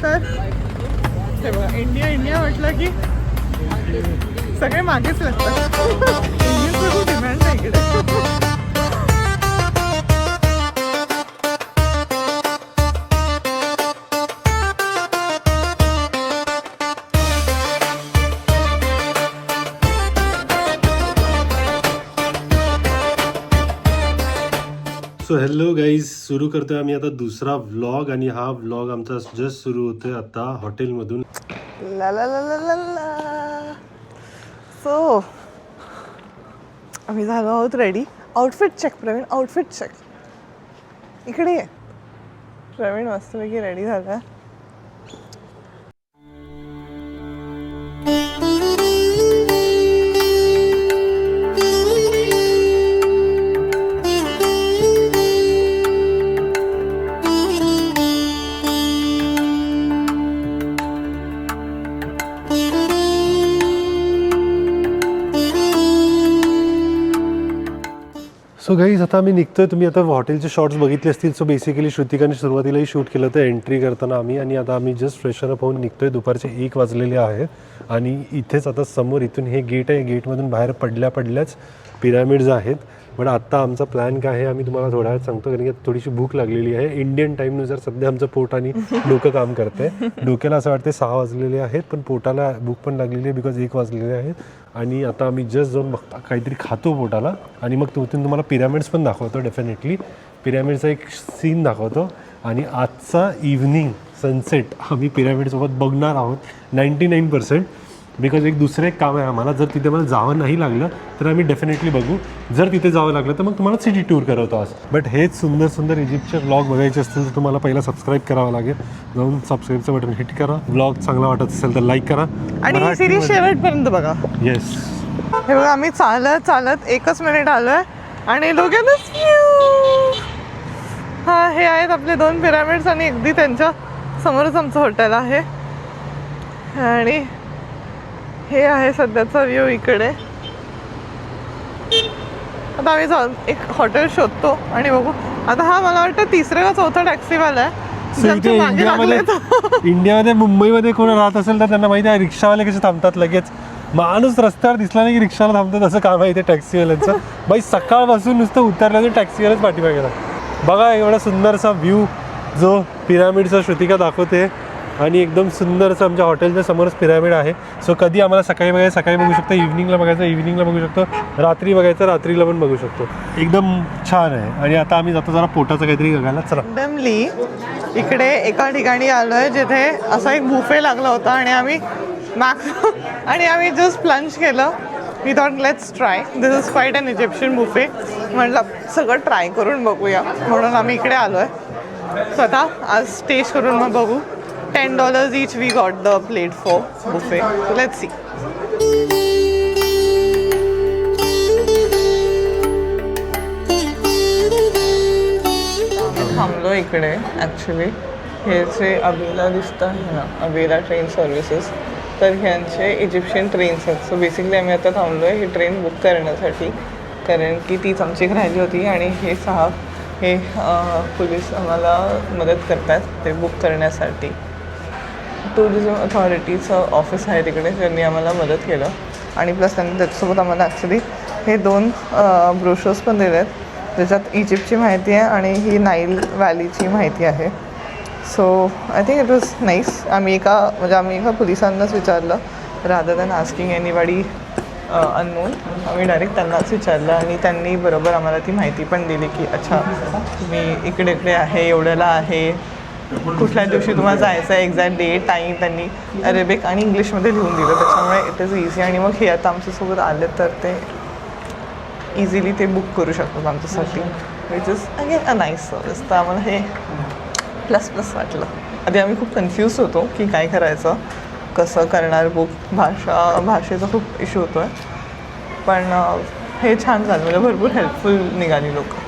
तर हे बघा, इंडिया इंडिया म्हटलं की सगळे मागेच लागतात. इंडियनचं खूप डिमांड आहे इकडे. सो हॅलो गाईज, सुरू करतोय आम्ही आता दुसरा व्लॉग. आणि हा व्लॉग आमचा जस्ट सुरू होतोय आता हॉटेलमधून. ला ला ला ला ला ला. सो आम्ही झालो आहोत ready. Outfit check Praveen, outfit check. इकडे ये. प्रवीण मस्तपैकी रेडी झाला. सो गाईज आता आम्ही निघतोय. तुम्ही आता हॉटेलचे शॉर्ट्स बघितले असतील. सो बेसिकली श्रुतिकाने सुरुवातीलाही शूट केलं होतं एंट्री करताना आम्ही. आणि आता आम्ही जस्ट फ्रेशर अप होऊन निघतोय. दुपारचे 1 वाजलेले आहेत. आणि इथेच आता समोर इथून हे गेट आहे. गेटमधून बाहेर पडल्याच पिरामिड्स आहेत. पण आत्ता आमचा प्लॅन काय आहे आम्ही तुम्हाला थोड्या वेळात सांगतो. कारण की थोडीशी भूक लागलेली आहे. इंडियन टाईमनुसार सध्या आमचं पोट आणि डोकं काम करतंय. डोक्याला असं वाटतं 6 वाजलेले आहेत, पण पोटाला भूक पण लागलेली आहे बिकॉज 1 वाजलेले आहेत. आणि आता आम्ही जस्ट जाऊन बघता काहीतरी खातो पोटाला. आणि मग तिथून तुम्हाला पिरामिड्स पण दाखवतो. डेफिनेटली पिरामिडचा एक सीन दाखवतो. आणि आजचा इव्हनिंग सनसेट आम्ही पिरामिडसोबत बघणार आहोत 99%. बिकॉज एक दुसरं एक काम आहे आम्हाला. जर तिथे मला जावं नाही लागलं तर आम्ही डेफिनेटली बघू. जर तिथे जावं लागलं तर मग तुम्हाला सिटी टूर करवतो आज. बट हेच सुंदर सुंदर इजिप्तचे व्लॉग बघायचे असतील तर तुम्हाला पहिला सबस्क्राईब करावं लागेल. जाऊन सबस्क्राईबचं बटन हिट करा. व्लॉग चांगला वाटत असेल तर लाईक करा. आणि ही सिरीज शेवटपर्यंत बघा. येस. हे बघा, आम्ही चालत 1 मिनिट आलोय आणि लोकांना हा हे आहेत आपले 2 पिरामिड्स. आणि अगदी त्यांच्या समोरच आमचं हॉटेल आहे. आणि हे आहे सध्याचा व्ह्यू इकडे. आता आम्ही जाऊन एक हॉटेल शोधतो आणि बघू. आता हा मला वाटतं 3रा का 4था टॅक्सीवाला आहे. इंडियामध्ये मुंबईमध्ये कोण राहत असेल तर त्यांना माहिती आहे रिक्षावाले कसे थांबतात. लगेच माणूस रस्त्यावर दिसला नाही की रिक्षाला थांबतात. असं काम आहे इथे टॅक्सीवाल्यांचं. बाई सकाळपासून नुसतं उतरलं तर टॅक्सीवालाच पाठीमागे गेला. बघा एवढा सुंदरसा व्ह्यू जो पिरामिडचा श्रुतिका दाखवते. आणि एकदम सुंदरचं आमच्या हॉटेलच्या समोरच पिरामिड आहे. सो कधी आम्हाला सकाळी बघायचं सकाळी बघू शकतो, इव्हिनिंगला बघायचं इव्हिनिंगला बघू शकतो, रात्री बघायचं रात्रीला पण बघू शकतो. एकदम छान आहे. आणि आता आम्ही जातो जरा पोटाचं काहीतरी बघायला. चला. रँडमली इकडे एका ठिकाणी आलो आहे जिथे असा एक बुफे लागला होता. आणि आम्ही जस्ट प्लंज केलं. We thought let's try. This is quite an Egyptian buffet. म्हटलं सगळं ट्राय करून बघूया म्हणून आम्ही इकडे आलो आहे. स्वतः आज टेस्ट करून मग बघू. $10 each we got the plate for buffet. So let's see. थांबलो इकडे. ॲक्च्युली हे जे अबेला दिसतं आहे ना, अबेला ट्रेन सर्व्हिसेस, तर ह्यांचे इजिप्शियन ट्रेन्स आहेत. सो बेसिकली आम्ही आता थांबलो आहे ही ट्रेन बुक करण्यासाठी. कारण की तीच आमची राहिली होती. आणि हे साहब हे पोलीस आम्हाला मदत करतात ते बुक करण्यासाठी. टुरिझम अथॉरिटीचं ऑफिस आहे तिकडे, त्यांनी आम्हाला मदत केलं. आणि प्लस त्यांनी त्याच्यासोबत आम्हाला ॲक्च्युली हे 2 ब्रोशर्स पण दिले आहेत ज्याच्यात इजिप्तची माहिती आहे आणि ही नाईल व्हॅलीची माहिती आहे. So I think it was nice. आम्ही एका पोलिसांनाच विचारलं rather than asking anybody unknown. आम्ही डायरेक्ट त्यांनाच विचारलं आणि त्यांनी बरोबर आम्हाला ती माहिती पण दिली की अच्छा तुम्ही इकडे आहे, एवढ्याला आहे, कुठल्या दिवशी तुम्हाला जायचं आहे, एक्झॅक्ट डेट टाईम त्यांनी अरेबिक आणि इंग्लिशमध्ये लिहून दिलं. त्याच्यामुळे इट इज इझी. आणि मग हे आता आमच्यासोबत आले तर ते इझिली ते बुक करू शकतात आमच्यासाठी. Which is again a nice service. तर आम्हाला हे प्लस वाटलं. आधी आम्ही खूप कन्फ्यूज होतो की काय करायचं, कसं करणार बुक. भाषेचा खूप इश्यू होतो आहे. पण हे छान झालं. म्हणजे भरपूर हेल्पफुल निघाली लोक.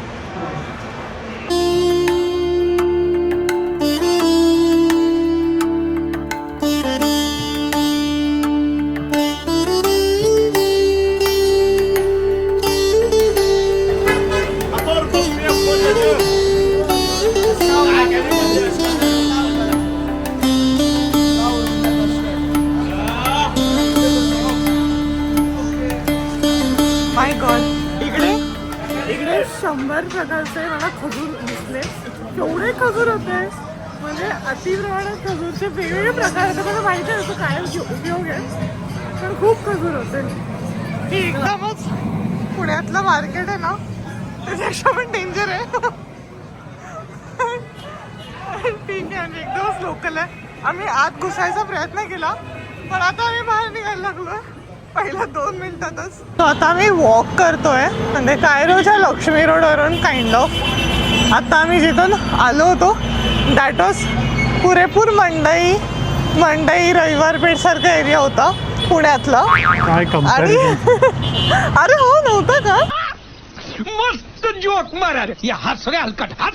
100 प्रकारचे मला खजूर दिसले. केवढे खजूर होते, म्हणजे अतिप्रमाणात खजूरचे वेगवेगळे प्रकार होते. मला माहिती आहे तो काय उपयोग आहे, पण खूप खजूर होते. हे एकदमच पुण्यातलं मार्केट आहे ना, त्याच्यापेक्षा पण डेंजर आहे. ठीक आहे, आम्ही एकदमच लोकल आहे. आम्ही आत घुसायचा प्रयत्न केला, पण आता आम्ही बाहेर निघायला लागलो पहिल्या 2 मिनिटातच. आता आम्ही वॉक करतोय, म्हणजे कायरोच्या लक्ष्मी रोडवरून काइंड ऑफ. आता आम्ही जिथून आलो होतो दॅट वॉज पुरेपूर मंडई रविवार पेठ सारखा एरिया होता पुण्यातला. काय आणि अरे हो, नव्हतं का? मस्त जोक मारा रे, या हस रे हलकट हस.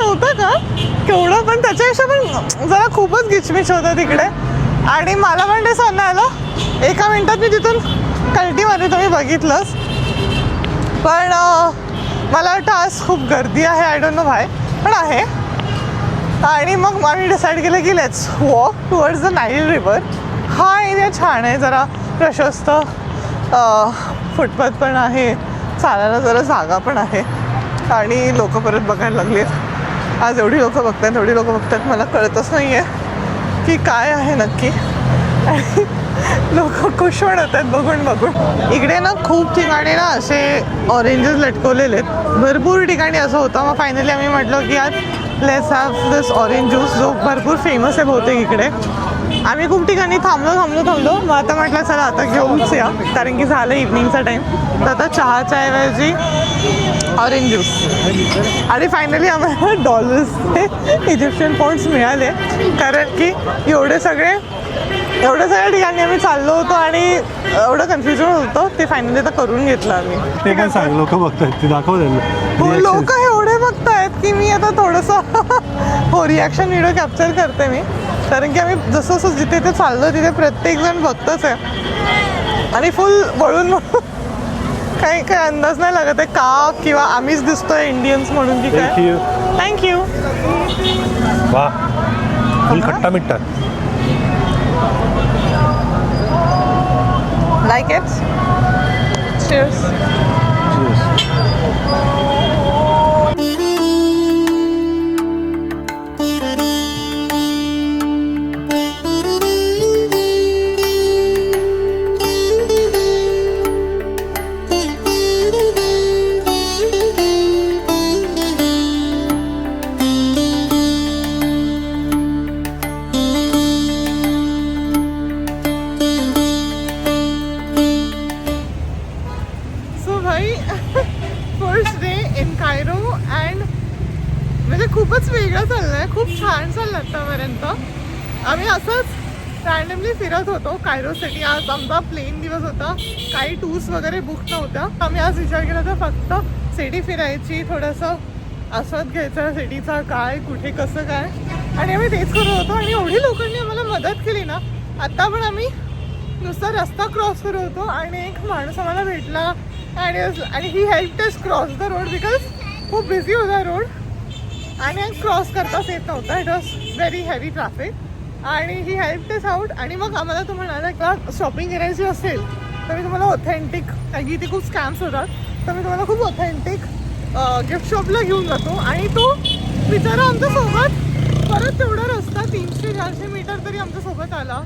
नव्हतं का केवढं, पण त्याच्यापेक्षा पण जरा खूपच गिचमिच होतं तिकडे. आणि मला पण ते सांगणं आलं, एका मिनिटात मी तिथून कल्टीमध्ये तुम्ही बघितलंच. पण मला वाटतं आज खूप गर्दी आहे, आय डोंट नो व्हाय, पण आहे. आणि मग आम्ही डिसाईड केलं की let's walk towards the Nile river. हा एरिया छान आहे, जरा प्रशस्त फुटपाथ पण आहे, चालायला जरा जागा पण आहे. आणि लोक परत बघायला लागलीत. आज एवढी लोक बघतात, एवढी लोक बघतात, मला कळतच नाही आहे की काय आहे नक्की. लोक खुश पण होतात बघून. इकडे ना खूप ठिकाणी ना असे ऑरेंजेस लटकवलेले आहेत, भरपूर ठिकाणी असं होतं. मग फायनली आम्ही म्हटलं की यार let's have this orange juice, जो भरपूर फेमस आहे बहुतेक इकडे. आम्ही खूप ठिकाणी थांबलो. मग आता म्हटलं चला आता घेऊनच या, कारण की झालं इव्हनिंगचा टाईम. तर आता चहाच्या ऐवजी ऑरेंज ज्यूस. आणि फायनली आम्हाला डॉलर्सचे इजिप्शियन पॉइंट्स मिळाले, कारण की एवढ्या सगळ्या ठिकाणी आम्ही चाललो होतो आणि एवढं कन्फ्युजन होतं. ते फायनली आता करून घेतलं आम्ही. ते काय सांग, लोक बघतायत ते दाखव त्यांना. लोक एवढे बघतायत की मी आता थोडंसं हो रिॲक्शन व्हिडिओ कॅप्चर करते मी, कारण की आम्ही जसं जसं जिथे ते चाललो तिथे प्रत्येकजण बघतच आहे. आणि फुल वळून काही अंदाज नाही लागत आहे का, किंवा आम्हीच दिसतोय इंडियन्स म्हणून की काय. थँक्यू. वा, फुल खट्टा मिठ्ठा. Like it? Cheers. First day in Cairo and म्हणजे खूपच वेगळं चाललं आहे, खूप छान चाललं आत्तापर्यंत. आम्ही असंच रँडमली फिरत होतो कायरो सिटी. आज आमचा प्लेन दिवस होता, काही टूर्स वगैरे बुक नव्हत्या. आम्ही आज विचार केला तर फक्त सिटी फिरायची, थोडंसं आस्वाद घ्यायचा सिटीचा, काय कुठे कसं काय. आणि आम्ही तेच करत होतो. आणि एवढी लोकांनी आम्हाला मदत केली ना. आत्ता पण आम्ही नुसता रस्ता क्रॉस करत होतो आणि एक माणूस आम्हाला भेटला आणि ही help us cross the road, because खूप बिझी होता रोड आणि क्रॉस करताच येत नव्हता. It was very heavy traffic. आणि ही हेल्प अस आउट. आणि मग आम्हाला तो म्हणाला की शॉपिंग करायची असेल तर मी तुम्हाला ऑथेंटिक, कारण की इथे खूप स्कॅम्स होतात, तर मी तुम्हाला खूप ऑथेंटिक गिफ्ट शॉपला घेऊन जातो. आणि तो बिचारा आमच्यासोबत परत तेवढा रस्ता 300-400 मीटर तरी आमच्यासोबत आला.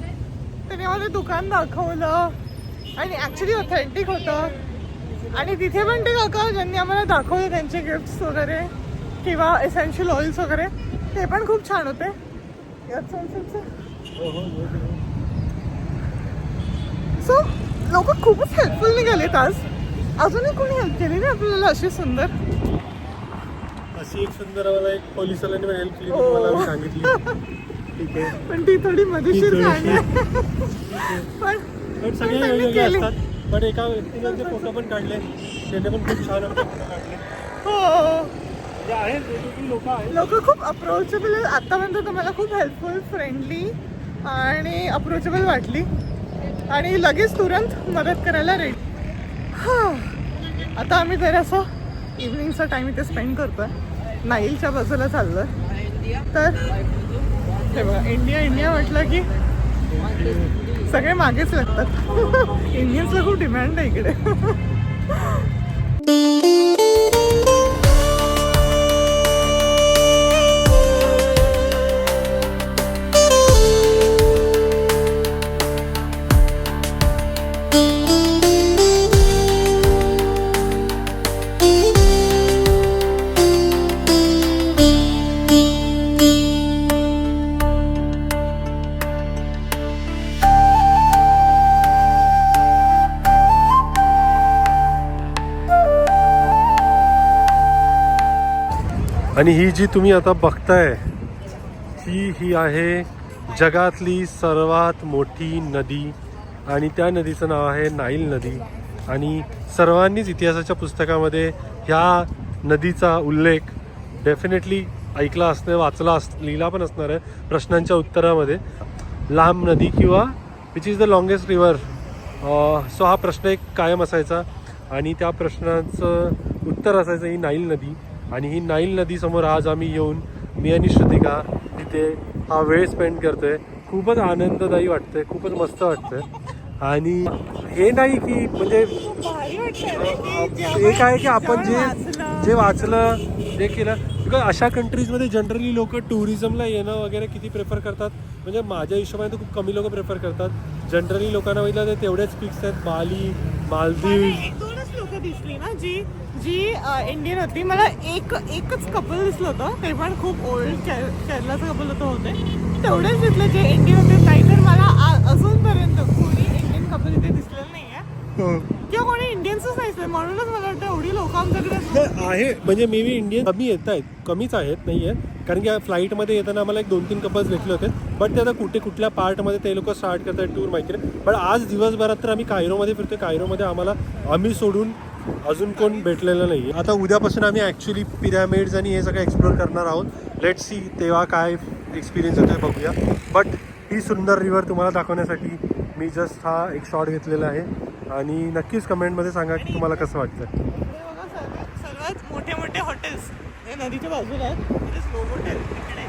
त्याने मला दुकान दाखवलं आणि ॲक्च्युली ऑथेंटिक होतं. आणि तिथे पण ते काका ज्यांनी आम्हाला दाखवले त्यांचे गिफ्ट्स वगैरे किंवा एसेन्शियल ऑइल्स वगैरे, ते पण खूप छान होते. सो लोक खूपच हेल्पफुल निघालेत आज. अजूनही कोणी हेल्प केली नाही आपल्याला अशी सुंदर. अशी एक सुंदर आम्हाला एक पोलिसवाल्यांनी हेल्प केली, मला सांगितली. ठीक आहे, पण ती थोडी मजेशीर कहाणी आहे. पण सगळे वेगवेगळे असतात. पण एका व्यक्तीने ते फोटो पण काढले, त्याने पण खूप छान फोटो काढले. हो, लोक आहेत. लोक खूप अप्रोचेबल आहेत. आत्तापर्यंत तर मला खूप हेल्पफुल, फ्रेंडली आणि अप्रोचेबल वाटली. आणि लगेच तुरंत मदत करायला रेडी. हां, आता आम्ही जरासं इव्हनिंगचा टाईम इथे स्पेंड करतो आहे. नाईलच्या बाजूला चाललो आहे. तर हे बघा, इंडिया म्हटलं की सगळे मागेच लागतात. इंडियन्सला खूप डिमांड आहे इकडे. आणि ही जी तुम्ही आता बघताय ही आहे जगातली सर्वात मोठी नदी आणि त्या नदीचं नाव आहे नाईल नदी. आणि सर्वांनीच इतिहासाच्या पुस्तकामध्ये ह्या नदीचा उल्लेख डेफिनेटली ऐकला असणार, वाचला लिहिला पण असणार आहे प्रश्नांच्या उत्तरामध्ये. लांब नदी किंवा which is the longest river, so हा प्रश्न एक कायम असायचा आणि त्या प्रश्नाचं उत्तर असायचं ही नाईल नदी. आणि ही नाईल नदीसमोर आज आम्ही येऊन मी आणि श्रुतिका तिथे हा वेळ स्पेंड करतोय. खूपच आनंददायी वाटतंय, खूपच मस्त वाटतंय. आणि हे नाही की म्हणजे एक आहे की आपण जे वाचलं जे केलं, बिकॉज अशा कंट्रीजमध्ये जनरली लोक टुरिझमला येणं वगैरे किती प्रेफर करतात, म्हणजे माझ्या हिशोबाने तर खूप कमी लोक प्रेफर करतात. जनरली लोकांना बघितलं तर तेवढेच पिक्स आहेत, बाली, मालदीव. लोक दिसली ना जी इंडियन होती. मला एकच कपल दिसलं होतं, ते पण खूप ओल्ड केरलाचं कपल होते. तेवढेच दिसले जे इंडियन होते. नाहीतर मला अजूनपर्यंत कोणी इंडियन कपल इथे दिसलेलं नाही आहे किंवा कोणी इंडियन्सच नाही दिसले. म्हणूनच मला वाटतं एवढी लोक आमच्याकडे आहे. म्हणजे मे बी इंडियन कमीच आहेत, नाही आहे. कारण की फ्लाईटमध्ये येताना आम्हाला 1-2-3 कपल्स भेटले होते, बट ते आता कुठल्या पार्टमध्ये ते लोक स्टार्ट करतात टूर माहिती नाही. पण आज दिवसभरात तर आम्ही कायरोमध्ये फिरतोय. कायरोमध्ये आम्ही सोडून अजून कोण भेटलेलं नाही. आता उद्यापासून आम्ही ॲक्च्युली पिरॅमिड्स आणि हे सगळं एक्सप्लोर करणार आहोत. लेट सी तेव्हा काय एक्सपिरियन्स होतोय बघूया. बट ही सुंदर रिव्हर तुम्हाला दाखवण्यासाठी मी जस्ट हा एक शॉट घेतलेला आहे. आणि नक्कीच कमेंटमध्ये सांगा की तुम्हाला कसं वाटतं. सर्वात मोठे हॉटेल्स हे नदीच्या बाजूला आहेत. स्नो हॉटेल तिकडे,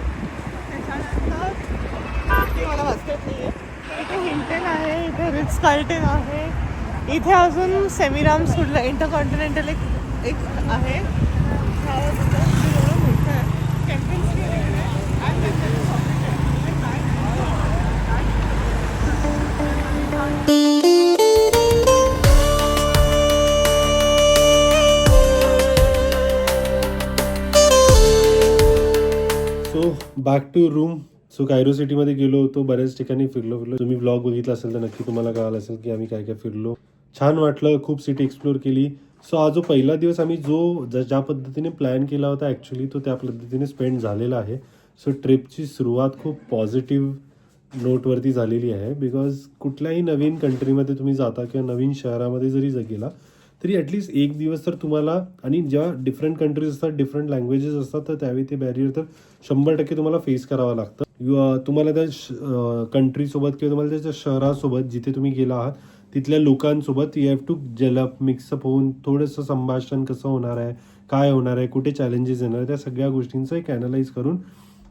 त्याच्यानंतर ते मला वाचत नाही आहे. इथे हिल्टन आहे, इथे रिट्स कार्ल्टन आहे, इथे अजून सेमिराम्स कुठलं इंटरकॉन्टिनेंटल एक आहे. मोठं आहे. टेम्पल्स केलेले आणि back to room. So Cairo सिटीमध्ये गेलो होतो, बऱ्याच ठिकाणी फिरलो. तुम्ही व्लॉग बघितला असेल तर नक्की तुम्हाला कळालं असेल की आम्ही काय काय फिरलो. छान वाटलं, खूप सिटी एक्सप्लोर केली. सो हा जो पहिला दिवस आम्ही ज्या पद्धतीने प्लॅन केला होता ॲक्च्युली तो त्या पद्धतीने स्पेंड झालेला आहे. सो ट्रिपची सुरुवात खूप पॉझिटिव्ह नोटवरती झालेली आहे. बिकॉज कुठल्याही नवीन कंट्रीमध्ये तुम्ही जाता किंवा नवीन शहरामध्ये जरी गेला तरी ॲटलिस्ट एक दिवस तर तुम्हाला, आणि जेव्हा डिफरंट कंट्रीज असतात, डिफरंट लँग्वेजेस असतात, तर त्यावेळी ते बॅरियर तर 100% तुम्हाला फेस करावं लागतं. तुम्हाला त्या कंट्रीसोबत किंवा तुम्हाला त्या शहरासोबत जिथे तुम्ही गेला आहात तिथल्या लोकांसोबत you have to gel up, mix up होऊन थोडंसं संभाषण कसं होणार आहे, काय होणार आहे, कुठे चॅलेंजेस येणार आहे, त्या सगळ्या गोष्टींचं एक ॲनालाइज करून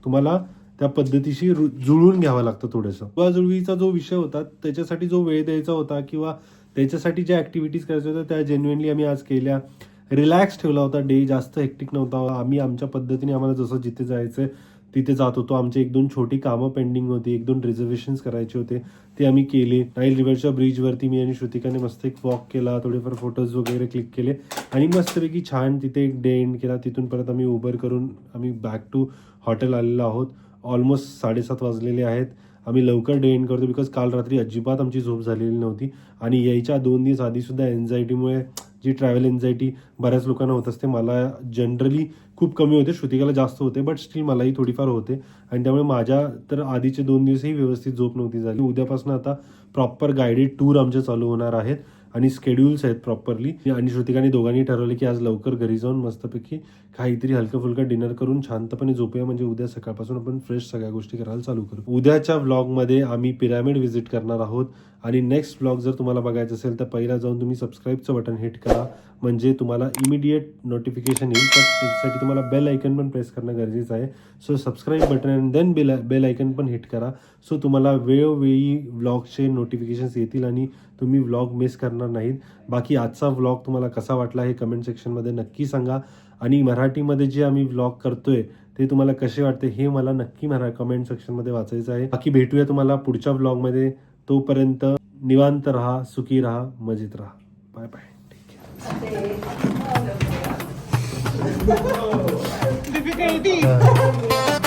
तुम्हाला त्या पद्धतीशी जुळून घ्यावं लागतं. थोडंसं जुळवाजुळवीचा जो विषय होता त्याच्यासाठी जो वेळ द्यायचा होता किंवा त्याच्यासाठी ज्या ॲक्टिव्हिटीज करायच्या होत्या त्या जेन्युइनली आम्ही आज केल्या. रिलॅक्स ठेवला होता डे, जास्त हेक्टिक नव्हता. आम्ही आमच्या पद्धतीने आम्हाला जसं जिथे जायचं तिथे जात होतो. आमची 1-2 छोटी कामं पेंडिंग होती, 1-2 रिझर्वेशन्स करायचे होते, ते आम्ही केले. नाईल रिव्हरच्या ब्रिजवरती मी आणि श्रुतिकाने मस्त एक वॉक केला, थोडेफार फोटोज वगैरे क्लिक केले आणि मस्तपैकी छान तिथे एक डे एंड केला. तिथून परत आम्ही उबर करून आम्ही बॅक टू हॉटेल आलेलो आहोत. ऑलमोस्ट 7:30 वाजलेले आहेत. आम्ही लवकर डे एंड करतो बिकॉज काल रात्री अजिबात आमची झोप झालेली नव्हती आणि यायच्या 2 दिवस आधीसुद्धा एन्झायटीमुळे, जी ट्रॅव्हल एन्झायटी बऱ्याच लोकांना होत असते, मला जनरली खूप कमी होते, श्रुतिकाला जास्त होते, बट स्टील मलाही थोडीफार होते आणि त्यामुळे माझ्या तर आधीचे 2 दिवसही व्यवस्थित झोप नव्हती झाली. उद्यापासून आता प्रॉपर गायडेड टूर आमचे चालू होणार आहेत आणि स्केड्युल्स आहेत प्रॉपरली. आणि श्रुतिकाने दोघांनी ठरवले की आज लवकर घरी जाऊन मस्तपैकी काहीतरी हलकं फुलकं डिनर करून शांतपणे झोपूया, म्हणजे उद्या सकाळपासून आपण फ्रेश सगळ्या गोष्टी करायला चालू करू. उद्याच्या व्लॉगमध्ये आम्ही पिरॅमिड व्हिजिट करणार आहोत आणि नेक्स्ट व्लॉग जर तुम्हाला बघायचं असेल तर पहिला जाऊन तुम्ही सबस्क्राईबचं बटन हिट करा, म्हणजे तुम्हाला इमिडिएट नोटिफिकेशन येईल. पण त्यासाठी तुम्हाला बेल आयकन पण प्रेस करणं गरजेचं आहे. So subscribe button and then bell icon पण हिट करा, सो तुम्हाला वेळोवेळी व्लॉगचे नोटिफिकेशन्स येतील आणि तुम्ही व्लॉग मिस करणार नाहीत. बाकी आजचा व्लॉग तुम्हाला कसा वाटला हे कमेंट सेक्शनमध्ये नक्की सांगा. आणि मराठीमध्ये जे आम्ही व्लॉग करतोय ते तुम्हाला कसे वाटते हे मला नक्की कमेंट सेक्शनमध्ये वाचायचं आहे. बाकी भेटूया तुम्हाला पुढच्या व्लॉगमध्ये. तोपर्यंत निवांत राहा, सुखी राहा, मजेत राहा. Bye bye. Difficulty.